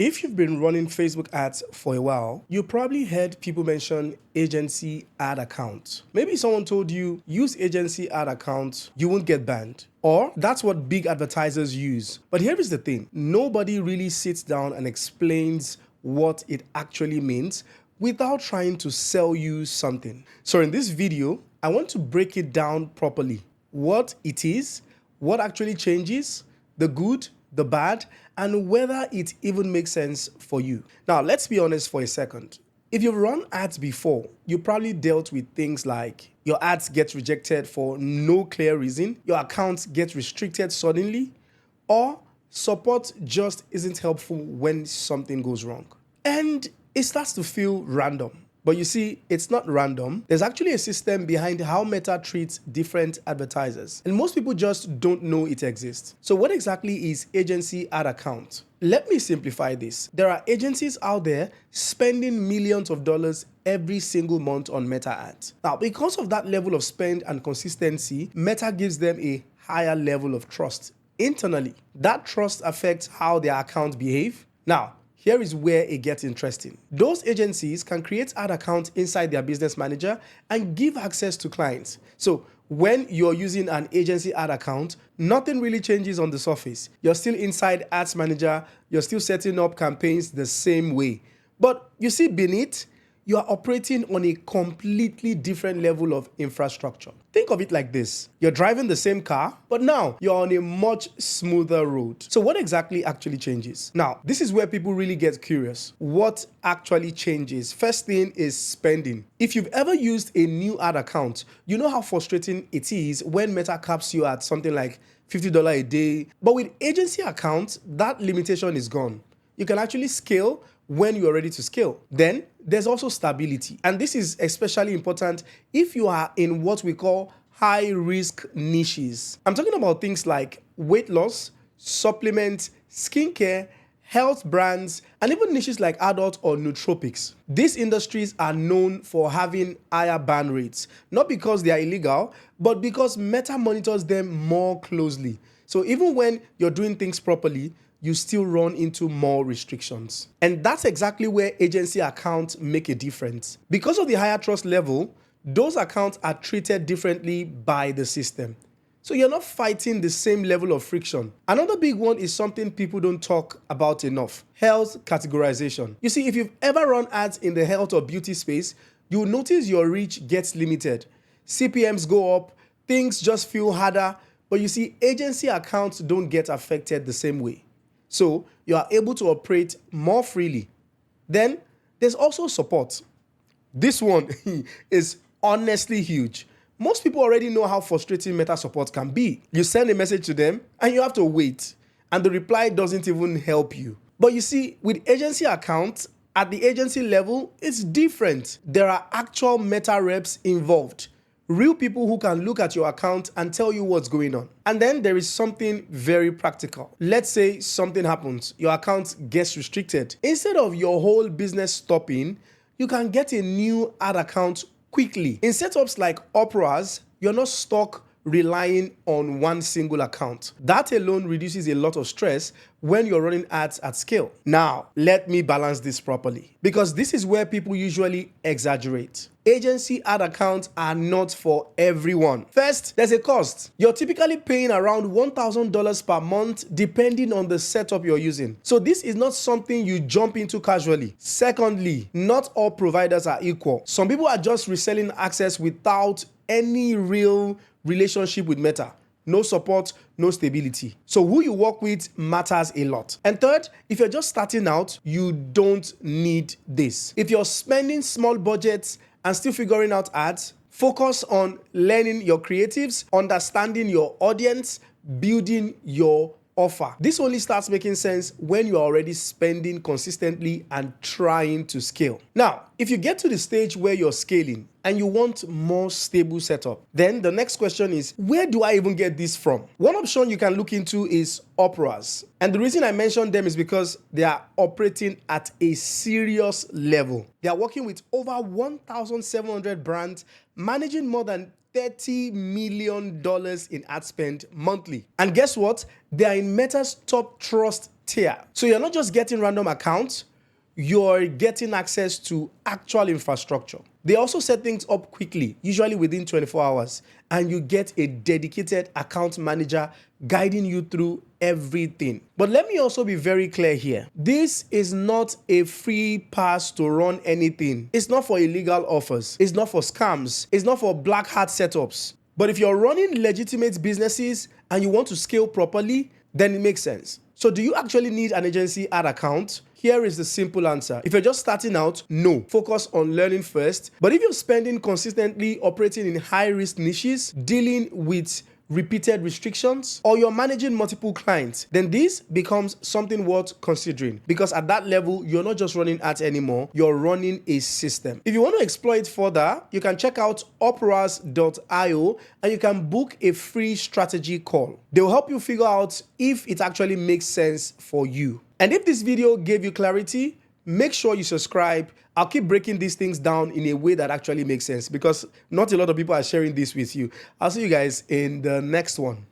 If you've been running Facebook ads for a while, you probably heard people mention agency ad account. Maybe someone told you, use agency ad account, you won't get banned. Or that's what big advertisers use. But here is the thing, nobody really sits down and explains what it actually means without trying to sell you something. So in this video, I want to break it down properly. What it is, what actually changes, the good, the bad, and whether it even makes sense for you. Now, let's be honest for a second. If you've run ads before, you probably dealt with things like your ads get rejected for no clear reason, your account gets restricted suddenly, or support just isn't helpful when something goes wrong. And it starts to feel random. But you see, it's not random. There's actually a system behind how Meta treats different advertisers. And most people just don't know it exists. So what exactly is agency ad account? Let me simplify this. There are agencies out there spending millions of dollars every single month on Meta ads. Now, because of that level of spend and consistency, Meta gives them a higher level of trust internally. That trust affects how their accounts behave. Now, here is where it gets interesting. Those agencies can create ad accounts inside their business manager and give access to clients. So when you're using an agency ad account, nothing really changes on the surface. You're still inside ads manager, you're still setting up campaigns the same way. But you see beneath, you are operating on a completely different level of infrastructure. Think of it like this. You're driving the same car, but now you're on a much smoother road. So what exactly actually changes? Now, this is where people really get curious. What actually changes? First thing is spending. If you've ever used a new ad account, you know how frustrating it is when Meta caps you at something like $50 a day. But with agency accounts, that limitation is gone. You can actually scale when you are ready to scale. Then there's also stability. And this is especially important if you are in what we call high risk niches. I'm talking about things like weight loss, supplements, skincare, health brands, and even niches like adult or nootropics. These industries are known for having higher ban rates, not because they are illegal, but because Meta monitors them more closely. So even when you're doing things properly, you still run into more restrictions. And that's exactly where agency accounts make a difference. Because of the higher trust level, those accounts are treated differently by the system. So you're not fighting the same level of friction. Another big one is something people don't talk about enough: health categorization. You see, if you've ever run ads in the health or beauty space, you'll notice your reach gets limited. CPMs go up, things just feel harder, but you see, agency accounts don't get affected the same way. So you are able to operate more freely. Then there's also support. This one is honestly huge. Most people already know how frustrating Meta support can be. You send a message to them and you have to wait, and the reply doesn't even help you. But you see, with agency accounts, at the agency level, it's different. There are actual Meta reps involved. Real people who can look at your account and tell you what's going on. And then there is something very practical. Let's say something happens, your account gets restricted. Instead of your whole business stopping, you can get a new ad account quickly. In setups like Opera's, you're not stuck relying on one single account. That alone reduces a lot of stress when you're running ads at scale. Now, let me balance this properly, because this is where people usually exaggerate. Agency ad accounts are not for everyone. First, there's a cost. You're typically paying around $1,000 per month depending on the setup you're using. So this is not something you jump into casually. Secondly, not all providers are equal. Some people are just reselling access without any real relationship with Meta. No support, no stability. So who you work with matters a lot. And third, if you're just starting out, you don't need this. If you're spending small budgets and still figuring out ads, focus on learning your creatives, understanding your audience, building your offer. This only starts making sense when you're already spending consistently and trying to scale. Now, if you get to the stage where you're scaling and you want more stable setup, then the next question is, where do I even get this from? One option you can look into is Opera's. And the reason I mention them is because they are operating at a serious level. They are working with over 1,700 brands, managing more than $30 million in ad spend monthly. And guess what? They are in Meta's top trust tier. So you're not just getting random accounts, you're getting access to actual infrastructure. They also set things up quickly, usually within 24 hours, and you get a dedicated account manager guiding you through everything. But let me also be very clear here. This is not a free pass to run anything. It's not for illegal offers. It's not for scams. It's not for black hat setups. But if you're running legitimate businesses and you want to scale properly, then it makes sense. So do you actually need an agency ad account? Here is the simple answer. If you're just starting out, no. Focus on learning first. But if you're spending consistently, operating in high-risk niches, dealing with repeated restrictions, or you're managing multiple clients, then this becomes something worth considering, because at that level, you're not just running ads anymore, you're running a system. If you want to explore it further, you can check out operas.io and you can book a free strategy call. They will help you figure out if it actually makes sense for you. And if this video gave you clarity, make sure you subscribe. I'll keep breaking these things down in a way that actually makes sense, because not a lot of people are sharing this with you. I'll see you guys in the next one.